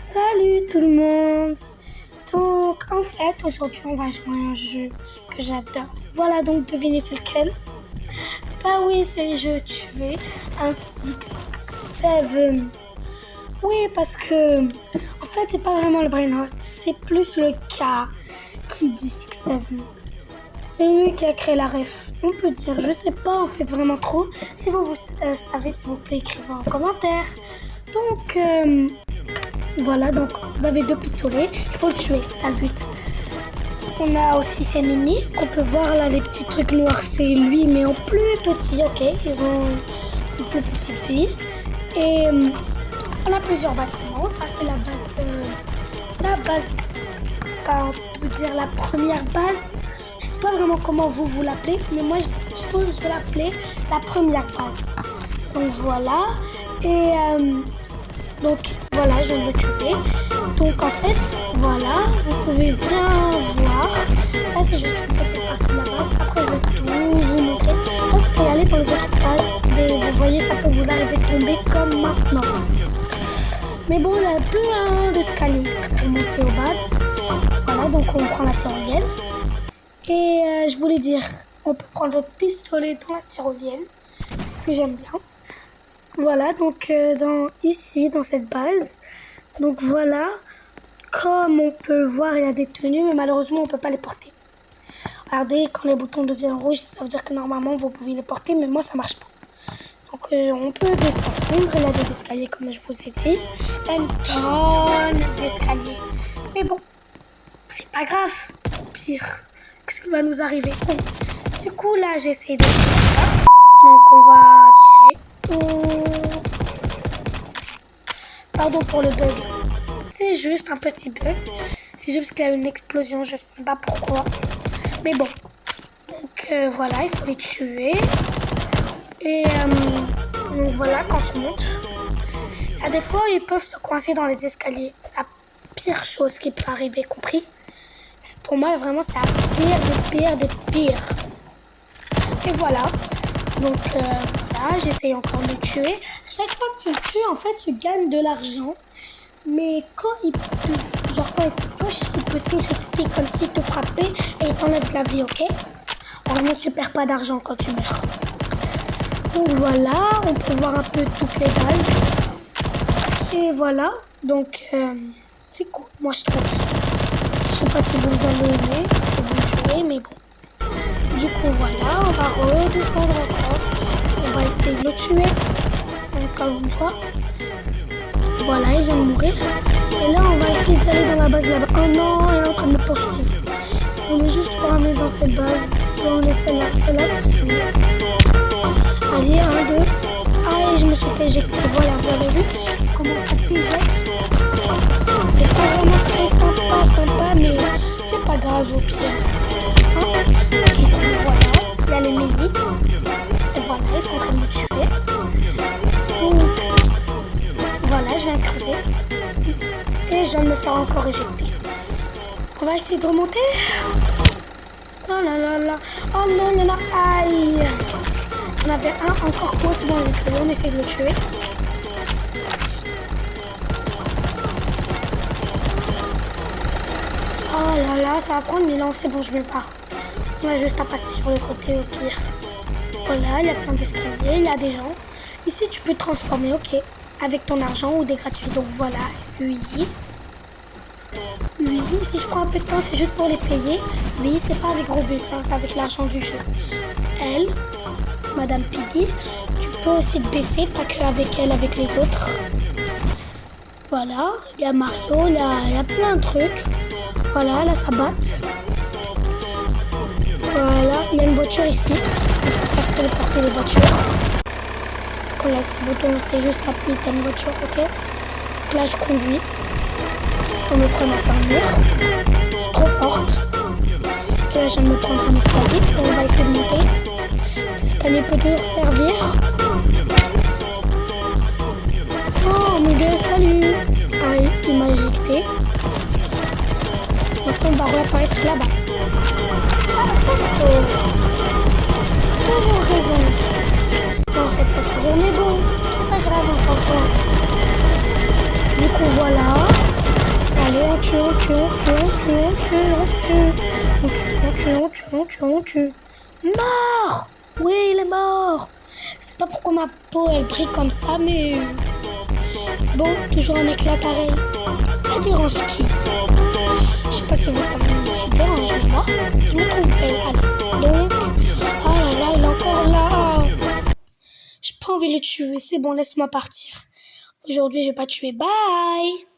Salut tout le monde. Donc en fait aujourd'hui on va jouer à un jeu que j'adore. Voilà, donc devinez c'est lequel. Bah oui, c'est le jeu tuer un 6-7. Oui, parce que en fait c'est pas vraiment le brain rot, c'est plus le cas qui dit 6-7. C'est lui qui a créé la ref, on peut dire. Je sais pas en fait vraiment trop. Si vous savez, s'il vous plaît, écrivez en commentaire. Donc voilà, donc vous avez 2 pistolets, il faut le tuer, c'est ça le but. On a aussi ces mini qu'on peut voir là, les petits trucs noirs, c'est lui mais en plus petit, ok. Ils ont une plus petite fille. Et on a plusieurs bâtiments, ça c'est la base, ça on peut dire la première base. Je sais pas vraiment comment vous l'appelez, mais moi je pense que je vais l'appeler la première base. Donc voilà, et donc voilà, je viens de le tuer. Donc en fait, voilà, vous pouvez bien voir. Ça c'est juste une petite partie de la base. Après je vais tout vous montrer. Ça c'est pour y aller dans les autres bases. Mais vous voyez, ça peut vous arriver de tomber comme maintenant. Mais bon, il y a plein d'escaliers pour monter aux bases. Voilà, donc on prend la tyrolienne. Et je voulais dire, on peut prendre le pistolet dans la tyrolienne. C'est ce que j'aime bien. Voilà, donc ici, dans cette base, donc voilà, comme on peut voir, il y a des tenues, mais malheureusement, on ne peut pas les porter. Regardez, quand les boutons deviennent rouges, ça veut dire que normalement, vous pouvez les porter, mais moi, ça marche pas. Donc, on peut descendre, il y a des escaliers, comme je vous ai dit. Il y a une tonne d'escaliers. Mais bon, c'est pas grave. Pire, qu'est-ce qui va nous arriver? Bon, du coup, là, j'essaie de... Donc, on va tirer. Pardon pour le bug. C'est juste un petit bug. C'est juste qu'il y a une explosion, je sais pas pourquoi. Mais bon. Donc voilà, il faut les tuer. Et donc voilà, quand tu montes. Il y a des fois, ils peuvent se coincer dans les escaliers. C'est la pire chose qui peut arriver, compris? Pour moi, vraiment, c'est la pire des pires. Et voilà. Donc voilà, j'essaye encore de le tuer. À chaque fois que tu le tues, en fait, tu gagnes de l'argent. Mais quand il te touche, il peut t'éjecter comme s'il te frappait et il t'enlève la vie, ok? Heureusement, tu perds pas d'argent quand tu meurs. Donc voilà, on peut voir un peu toutes les bases. Et voilà, donc c'est cool, moi je trouve. Je sais pas si vous allez aimer, si vous jouez, mais bon. Du coup voilà, on va redescendre encore. On va essayer de le tuer. Encore une fois. Voilà, il vient de mourir. Et là, on va essayer d'aller dans la base là-bas. Oh non, elle est en train de me poursuivre. Je voulais juste pour amener dans cette base. Dans les celle-là, c'est celui-là. Allez, 1, 2. Ah, et je me suis fait éjecter. Voilà, vous avez vu comment ça t'éjecte. C'est pas vraiment très sympa, mais c'est pas grave au pire. Hein? Du coup, voilà, il y a les mini. Et voilà, ils sont en train de me tuer. Donc, voilà, je viens de crever. Et je viens de me faire encore éjecter. On va essayer de remonter. Oh là là là. Oh non, il y en a. Aïe. On avait un encore coincé dans les escaliers. On essaie de le tuer. Oh là là, ça va prendre 1000 ans. C'est bon, je me pars. On a juste à passer sur le côté au pire. Voilà, il y a plein d'escaliers, il y a des gens. Ici, tu peux te transformer, ok, avec ton argent ou des gratuits. Donc voilà, oui. Oui, si je prends un peu de temps, c'est juste pour les payer. Oui, c'est pas avec gros buts, c'est avec l'argent du jeu. Elle, Madame Piggy, tu peux aussi te baisser, pas que avec elle, avec les autres. Voilà, il y a Mario, il y a plein de trucs. Voilà, là ça batte. Voilà, il y a une voiture ici. On peut téléporter les voitures. Voilà, ce bouton, c'est juste appuyer ta voiture, ok. Donc là, je conduis. On me prend par le mur. Je suis trop forte. Et là, je viens de me prendre un escalier. Et on va essayer de monter. Cet escalier peut toujours servir. Oh mon gars, salut. Ah, il m'a éjecté. Maintenant, on va réapparaître là-bas. Toujours raison. En fait, pas toujours, mais bon, c'est pas grave, on s'en fout. Du coup, voilà. Allez, on tue, on tue, on tue, on tue, on tue, on tue. On tue, on tue, on tue, on tue, on tue. Mort! Oui, il est mort. Je sais pas pourquoi ma peau elle brille comme ça, mais bon, toujours un éclat pareil. Ça dérange qui? Je sais pas si vous savez, je dérange, mais moi, je me trouve belle. Allez, donc, ah là là, il est encore là. J'ai pas envie de le tuer, c'est bon, laisse-moi partir. Aujourd'hui, je vais pas tuer. Bye!